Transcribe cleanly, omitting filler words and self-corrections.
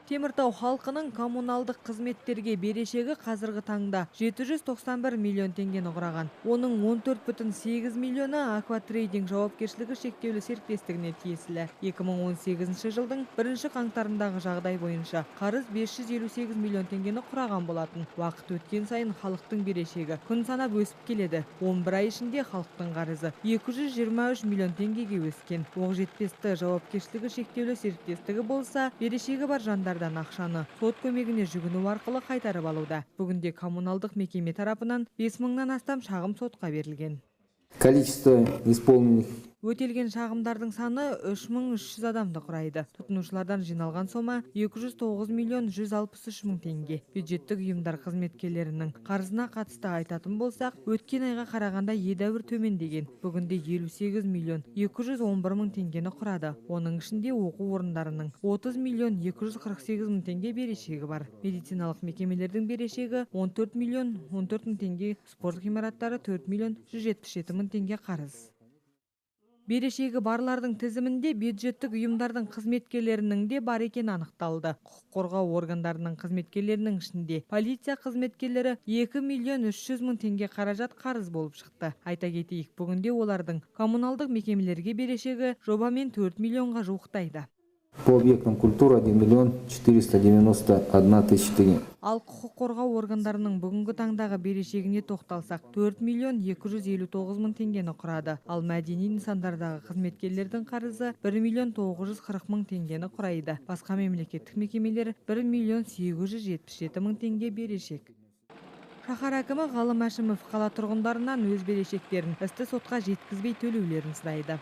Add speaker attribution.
Speaker 1: Теміртау халқының коммуналдық қызметтерге берешегі қазіргі таңда 791 миллион теңгені құраған. Оның 14,8 миллионы Акватрейдинг жауапкершілігі шектеулі серіктестігіне тиесілі. 2018 жылдың 1 қаңтарындағы жағдай бойынша қарыз 558 миллион теңгені құраған болатын. Уақыт өткен сайын халықтың берешегі күн санап өсіп келеді. 11 ай ішінде халықтың қарызы 223 миллион теңгеге өскен. Оқжетпесті жауапкершілігі шектеулі серіктестігі болса, берешегі бар жандардан ақшаны сот көмегіне жүгіну арқылы қайтарып алуда. Бүгінде коммуналдық мекеме тарапынан 5 мыңнан астам шағым сотқа берілген.
Speaker 2: Количество исполненных
Speaker 1: Өтелген шағымдардың саны 3300 адамды құрайды. Тұтынушылардан жиналған сома 209 миллион 163 мың теңге. Бюджеттік ұйымдар қызметкерлерінің қарызына қатысты айтатын болсақ, өткен айға қарағанда едәуір төмендеген. Бүгінде 58 миллион 211 мың теңгені құрады. Оның ішінде оқу орындарының 30 миллион 248 мың теңге берешегі бар. Медициналық мекемелердің берешегі 14 миллион 14 мың теңге, спорт ғимараттары 4 миллион 177 мың теңге қарыз. Берешегі барлардың тізімінде бюджеттік ұйымдардың қызметкерлерінің де бар екені анықталды. Құқық қорғау органдарының қызметкерлерінің ішінде полиция қызметкерлері 2 миллион 300 мың теңге қаражат қарыз болып шықты. Айта кетейік, бүгінде олардың коммуналдық мекемелерге берешегі жобамен 4 миллионға жуықтайды.
Speaker 2: по объектам культуры 1 миллион 491 тысяча тенге.
Speaker 1: Ал құқық қорғау органдарының бүгінгі таңдағы берешегіне тоқталсақ, 4 миллион 259 мың теңгені құрады. Ал мәдени нысандардағы қызметкерлердің қарызы 1 миллион 940 мың теңгені құрайды. Басқа мемлекеттік мекемелер 1 миллион 877 мың теңге берешек. Шаһар әкімі Ғалым Әшімов қала тұрғындарынан өз берешектерін істі сотқа жеткізбей төлеулерін сұрайды.